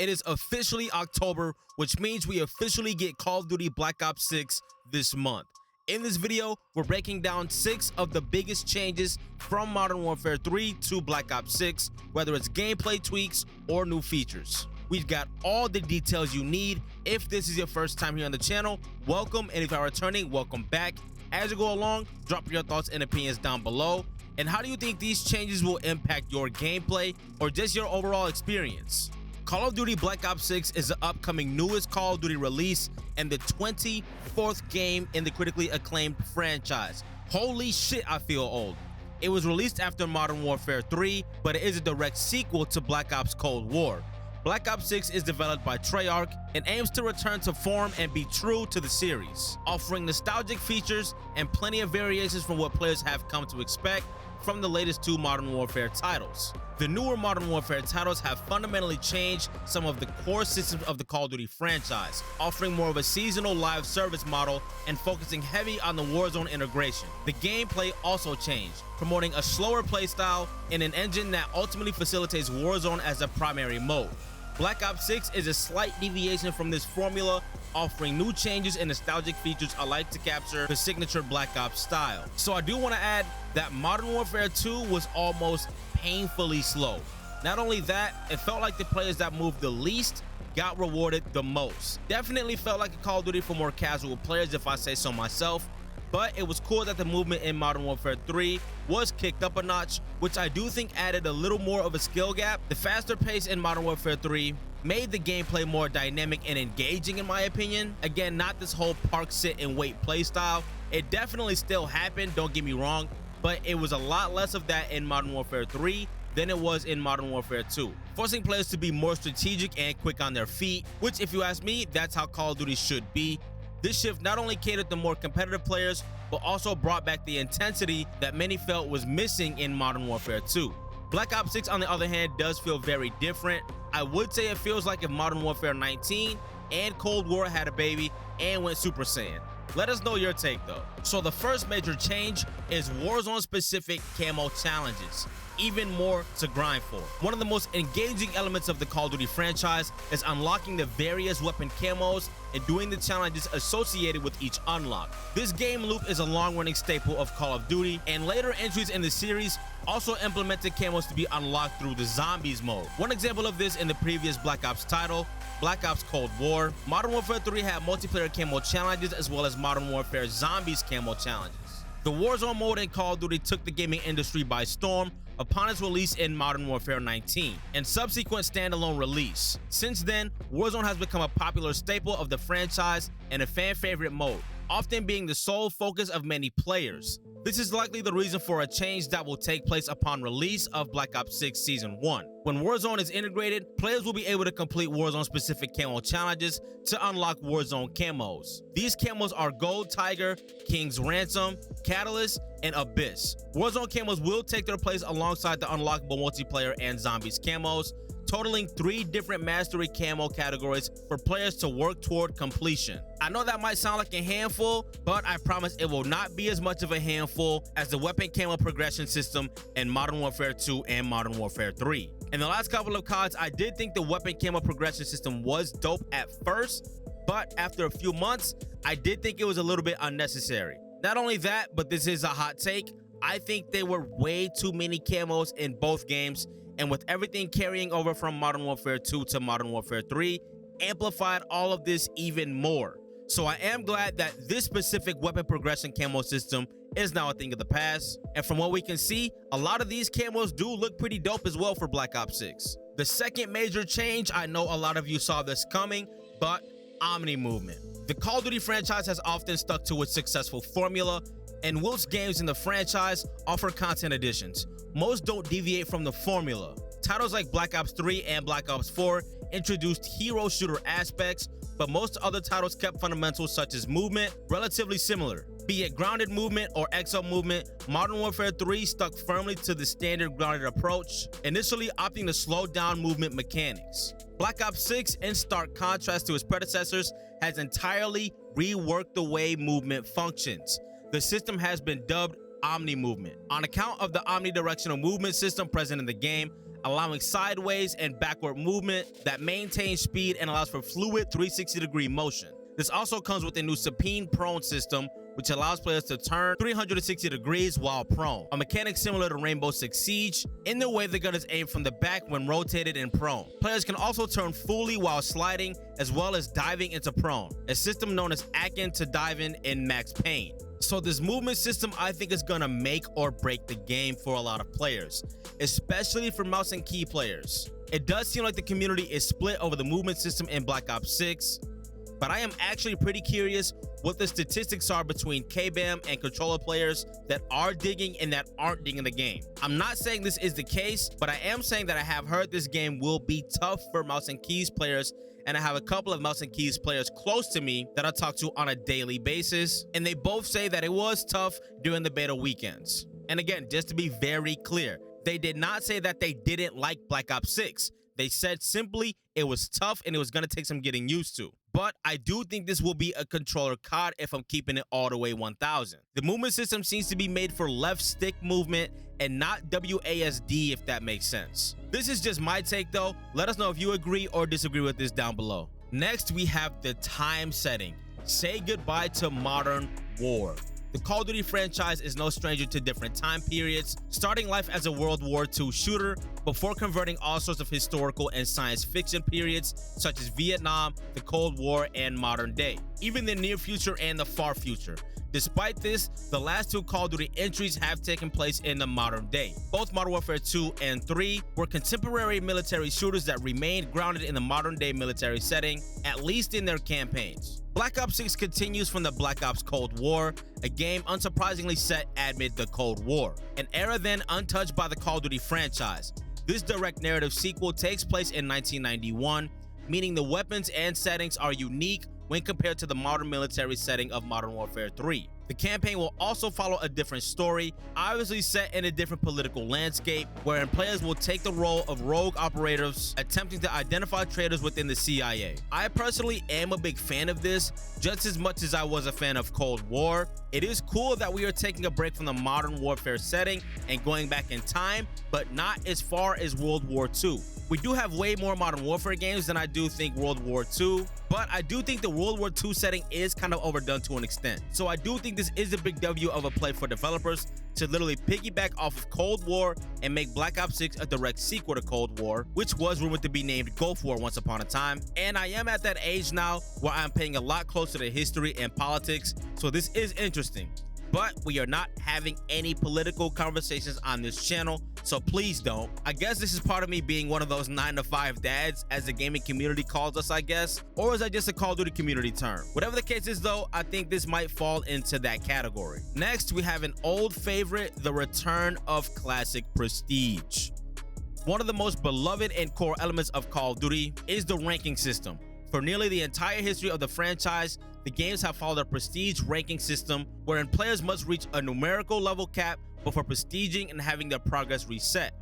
It is officially October, which means we officially get Call of Duty Black Ops 6 this month. In this video, we're breaking down 6 of the biggest changes from Modern Warfare 3 to Black Ops 6, whether it's gameplay tweaks or new features. We've got all the details you need. If this is your first time here on the channel, welcome, and if you are returning, welcome back. As you go along, drop your thoughts and opinions down below. And how do you think these changes will impact your gameplay or just your overall experience? Call of Duty Black Ops 6 is the upcoming newest Call of Duty release and the 24th game in the critically acclaimed franchise. Holy shit, I feel old. It was released after Modern Warfare 3, but it is a direct sequel to Black Ops Cold War. Black Ops 6 is developed by Treyarch and aims to return to form and be true to the series, offering nostalgic features and plenty of variations from what players have come to expect from the latest 2 Modern Warfare titles. The newer Modern Warfare titles have fundamentally changed some of the core systems of the Call of Duty franchise, offering more of a seasonal live service model and focusing heavy on the Warzone integration. The gameplay also changed, promoting a slower playstyle and an engine that ultimately facilitates Warzone as a primary mode. Black Ops 6 is a slight deviation from this formula, offering new changes and nostalgic features alike to capture the signature Black Ops style. So I do want to add that Modern Warfare 2 was almost painfully slow. Not only that, it felt like the players that moved the least got rewarded the most. Definitely felt like a Call of Duty for more casual players, if I say so myself. But it was cool that the movement in Modern Warfare 3 was kicked up a notch, which I do think added a little more of a skill gap. The faster pace in Modern Warfare 3 made the gameplay more dynamic and engaging, in my opinion. Again, not this whole park, sit, and wait play style. It definitely still happened, don't get me wrong, but it was a lot less of that in Modern Warfare 3 than it was in Modern Warfare 2, forcing players to be more strategic and quick on their feet, which, if you ask me, that's how Call of Duty should be. This shift not only catered to more competitive players, but also brought back the intensity that many felt was missing in Modern Warfare 2. Black Ops 6, on the other hand, does feel very different. I would say it feels like if Modern Warfare 19 and Cold War had a baby and went Super Saiyan. Let us know your take though. So the first major change is Warzone specific camo challenges. Even more to grind for. One of the most engaging elements of the Call of Duty franchise is unlocking the various weapon camos and doing the challenges associated with each unlock. This game loop is a long-running staple of Call of Duty, and later entries in the series also implemented camos to be unlocked through the Zombies mode. One example of this in the previous Black Ops title, Black Ops Cold War. Modern Warfare 3 had multiplayer camo challenges as well as Modern Warfare Zombies camo challenges. The Warzone mode in Call of Duty took the gaming industry by storm upon its release in Modern Warfare 19 and subsequent standalone release. Since then, Warzone has become a popular staple of the franchise and a fan favorite mode, often being the sole focus of many players. This is likely the reason for a change that will take place upon release of Black Ops 6 Season 1. When Warzone is integrated, players will be able to complete Warzone-specific camo challenges to unlock Warzone camos. These camos are Gold Tiger, King's Ransom, Catalyst, and Abyss. Warzone camos will take their place alongside the unlockable multiplayer and Zombies camos, totaling 3 different mastery camo categories for players to work toward completion. I know that might sound like a handful, but I promise it will not be as much of a handful as the weapon camo progression system in Modern Warfare 2 and Modern Warfare 3. In the last couple of CODs, I did think the weapon camo progression system was dope at first, but after a few months, I did think it was a little bit unnecessary. Not only that, but this is a hot take, I think there were way too many camos in both games, and with everything carrying over from Modern Warfare 2 to Modern Warfare 3, amplified all of this even more. So I am glad that this specific weapon progression camo system is now a thing of the past, and from what we can see, a lot of these camos do look pretty dope as well for Black Ops 6. The second major change, I know a lot of you saw this coming, but Omni-movement. The Call of Duty franchise has often stuck to its successful formula, and whilst games in the franchise offer content additions, most don't deviate from the formula. Titles like Black Ops 3 and Black Ops 4 introduced hero shooter aspects, but most other titles kept fundamentals such as movement relatively similar. Be it grounded movement or exo movement, Modern Warfare 3 stuck firmly to the standard grounded approach, initially opting to slow down movement mechanics. Black Ops 6, in stark contrast to its predecessors, has entirely reworked the way movement functions. The system has been dubbed Omni-movement. On account of the omnidirectional movement system present in the game, allowing sideways and backward movement that maintains speed and allows for fluid 360-degree motion. This also comes with a new supine prone system, which allows players to turn 360 degrees while prone, a mechanic similar to Rainbow Six Siege in the way the gun is aimed from the back when rotated and prone. Players can also turn fully while sliding, as well as diving into prone, a system known as Akin to diving in Max Payne. So this movement system I think is gonna make or break the game for a lot of players, especially for mouse and key players. It does seem like the community is split over the movement system in Black Ops 6, but I am actually pretty curious what the statistics are between KBAM and controller players that are digging and that aren't digging the game. I'm not saying this is the case, but I am saying that I have heard this game will be tough for mouse and keys players, and I have a couple of mouse and keys players close to me that I talk to on a daily basis, and they both say that it was tough during the beta weekends. And again, just to be very clear, they did not say that they didn't like Black Ops 6. They said simply it was tough and it was going to take some getting used to. But I do think this will be a controller COD if I'm keeping it all the way 1000. The movement system seems to be made for left stick movement and not WASD, if that makes sense. This is just my take though. Let us know if you agree or disagree with this down below. Next, we have the time setting. Say goodbye to Modern War. The Call of Duty franchise is no stranger to different time periods, starting life as a World War II shooter before converting all sorts of historical and science fiction periods such as Vietnam, the Cold War, and modern day, even the near future and the far future. Despite this, the last two Call of Duty entries have taken place in the modern day. Both Modern Warfare 2 and 3 were contemporary military shooters that remained grounded in the modern day military setting, at least in their campaigns. Black Ops 6 continues from the Black Ops Cold War, a game unsurprisingly set amid the Cold War, an era then untouched by the Call of Duty franchise. This direct narrative sequel takes place in 1991, meaning the weapons and settings are unique when compared to the modern military setting of Modern Warfare 3. The campaign will also follow a different story, obviously set in a different political landscape, wherein players will take the role of rogue operators attempting to identify traitors within the CIA. I personally am a big fan of this, just as much as I was a fan of Cold War. It is cool that we are taking a break from the Modern Warfare setting and going back in time, but not as far as World War II. We do have way more Modern Warfare games than I do think World War II, but I do think the World War II setting is kind of overdone to an extent. So I do think this is a big W of a play for developers to literally piggyback off of Cold War and make Black Ops 6 a direct sequel to Cold War, which was rumored to be named Gulf War once upon a time. And I am at that age now where I'm paying a lot closer to history and politics, so this is interesting. But we are not having any political conversations on this channel, so please don't. I guess this is part of me being one of those 9-to-5 dads, as the gaming community calls us, I guess. Or is that just a Call of Duty community term? Whatever the case is though, I think this might fall into that category. Next, we have an old favorite, the return of classic prestige. One of the most beloved and core elements of Call of Duty is the ranking system. For nearly the entire history of the franchise, the games have followed a prestige ranking system wherein players must reach a numerical level cap before prestiging and having their progress reset,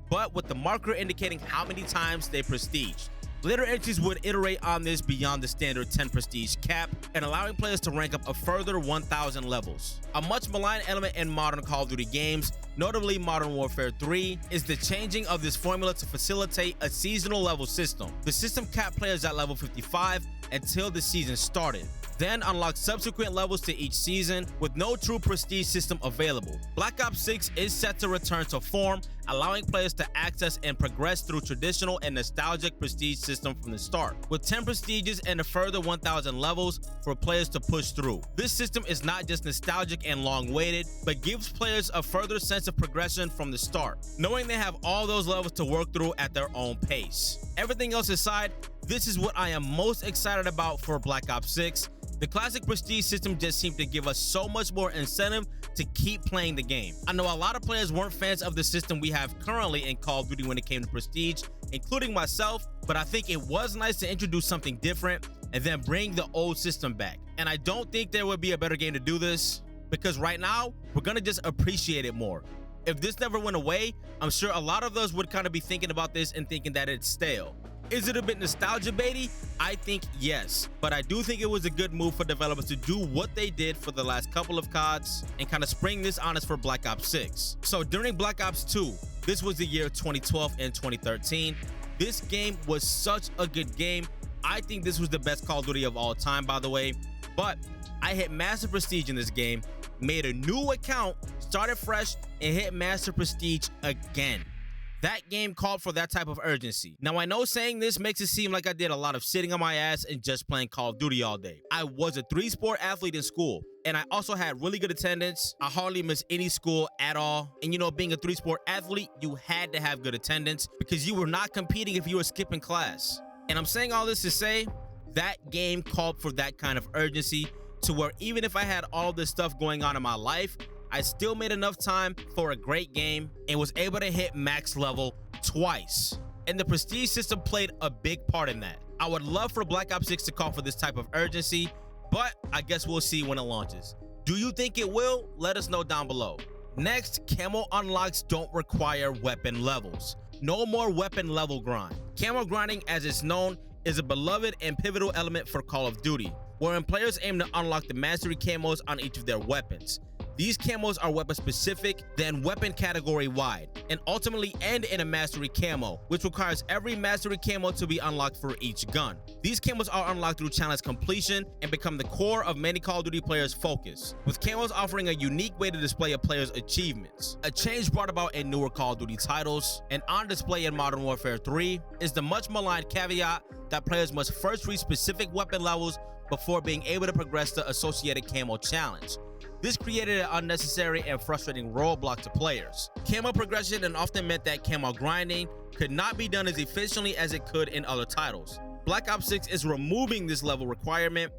but with the marker indicating how many times they prestige. Later entries would iterate on this beyond the standard 10 prestige cap and allowing players to rank up a further 1,000 levels. A much maligned element in modern Call of Duty games, notably Modern Warfare 3, is the changing of this formula to facilitate a seasonal level system. The system capped players at level 55 until the season started, then unlock subsequent levels to each season with no true prestige system available. Black Ops 6 is set to return to form, allowing players to access and progress through traditional and nostalgic prestige system from the start, with 10 prestiges and a further 1,000 levels for players to push through. This system is not just nostalgic and long-awaited, but gives players a further sense of progression from the start, knowing they have all those levels to work through at their own pace. Everything else aside, this is what I am most excited about for Black Ops 6. The classic prestige system just seemed to give us so much more incentive to keep playing the game. I know a lot of players weren't fans of the system we have currently in Call of Duty when it came to prestige, including myself, but I think it was nice to introduce something different and then bring the old system back. And I don't think there would be a better game to do this, because right now, we're gonna just appreciate it more. If this never went away, I'm sure a lot of us would kind of be thinking about this and thinking that it's stale. Is it a bit nostalgia baity? I think yes, but I do think it was a good move for developers to do what they did for the last couple of CODs and kind of spring this on us for Black Ops 6. So during Black Ops 2, This was the year 2012 and 2013. This game was such a good game. I think this was the best Call of Duty of all time, by the way. But I hit Master Prestige in this game, made a new account, started fresh, and hit Master Prestige again. That game called for that type of urgency. Now, I know saying this makes it seem like I did a lot of sitting on my ass and just playing Call of Duty all day. I was a 3-sport athlete in school, and I also had really good attendance. I hardly missed any school at all. And you know, being a 3-sport athlete, you had to have good attendance because you were not competing if you were skipping class. And I'm saying all this to say that game called for that kind of urgency to where even if I had all this stuff going on in my life, I still made enough time for a great game and was able to hit max level twice. And the prestige system played a big part in that. I would love for Black Ops 6 to call for this type of urgency, but I guess we'll see when it launches. Do you think it will? Let us know down below. Next, camo unlocks don't require weapon levels. No more weapon level grind. Camo grinding, as it's known, is a beloved and pivotal element for Call of Duty, wherein players aim to unlock the mastery camos on each of their weapons. These camos are weapon specific, then weapon category wide, and ultimately end in a mastery camo, which requires every mastery camo to be unlocked for each gun. These camos are unlocked through challenge completion and become the core of many Call of Duty players' focus, with camos offering a unique way to display a player's achievements. A change brought about in newer Call of Duty titles and on display in Modern Warfare 3 is the much maligned caveat that players must first reach specific weapon levels before being able to progress the associated camo challenge. This created an unnecessary and frustrating roadblock to players. Camo progression and often meant that camo grinding could not be done as efficiently as it could in other titles. Black Ops 6 is removing this level requirement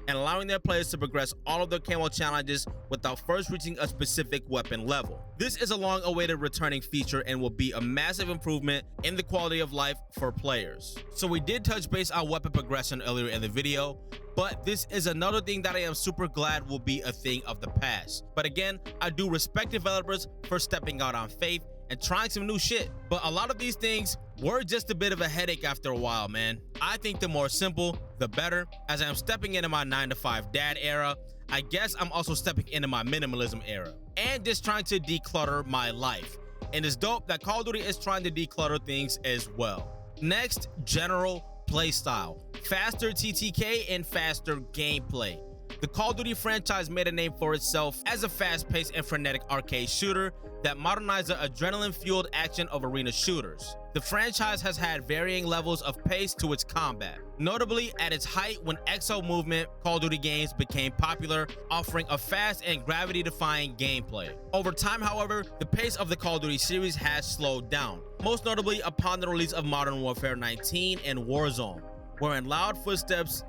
and allowing their players to progress all of their camo challenges without first reaching a specific weapon level. This is a long-awaited returning feature and will be a massive improvement in the quality of life for players. So we did touch base on weapon progression earlier in the video, but this is another thing that I am super glad will be a thing of the past. But again, I do respect developers for stepping out on faith and trying some new shit. But a lot of these things were just a bit of a headache after a while, man. I think the more simple, the better. As I am stepping into my 9-to-5 dad era, I guess I'm also stepping into my minimalism era and just trying to declutter my life. And it's dope that Call of Duty is trying to declutter things as well. Next, general playstyle. Faster TTK and faster gameplay. The Call of Duty franchise made a name for itself as a fast-paced and frenetic arcade shooter that modernized the adrenaline-fueled action of arena shooters. The franchise has had varying levels of pace to its combat, notably at its height when exo-movement Call of Duty games became popular, offering a fast and gravity-defying gameplay. Over time, however, the pace of the Call of Duty series has slowed down, most notably upon the release of Modern Warfare 19 and Warzone, where loud footsteps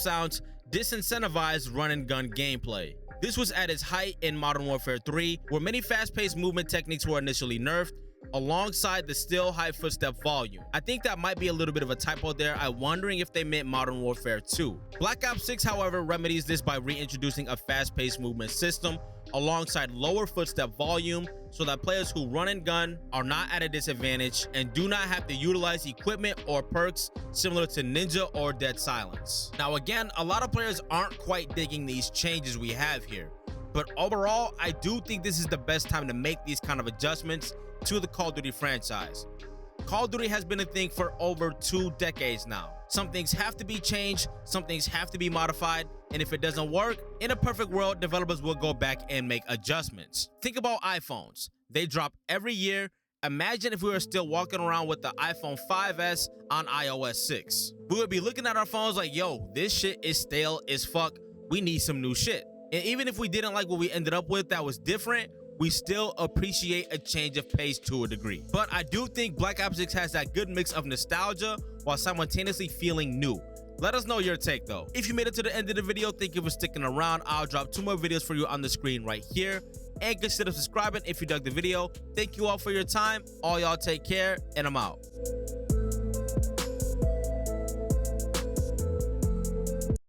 sounds disincentivized run-and-gun gameplay. This was at its height in Modern Warfare 3, where many fast-paced movement techniques were initially nerfed, alongside the still high footstep volume. I think that might be a little bit of a typo there. I'm wondering if they meant Modern Warfare 2. Black Ops 6, however, remedies this by reintroducing a fast-paced movement system alongside lower footstep volume so that players who run and gun are not at a disadvantage and do not have to utilize equipment or perks similar to Ninja or Dead Silence. Now again, a lot of players aren't quite digging these changes we have here, but overall, I do think this is the best time to make these kind of adjustments to the Call of Duty franchise. Call of Duty has been a thing for over 2 decades now. Some things have to be changed, some things have to be modified, and if it doesn't work, in a perfect world, developers will go back and make adjustments. Think about iPhones. They drop every year. Imagine if we were still walking around with the iPhone 5S on iOS 6. We would be looking at our phones like, yo, this shit is stale as fuck. We need some new shit. And even if we didn't like what we ended up with that was different, we still appreciate a change of pace to a degree. But I do think Black Ops 6 has that good mix of nostalgia while simultaneously feeling new. Let us know your take though. If you made it to the end of the video, thank you for sticking around. I'll drop 2 more videos for you on the screen right here. And consider subscribing if you dug the video. Thank you all for your time. All y'all take care, and I'm out.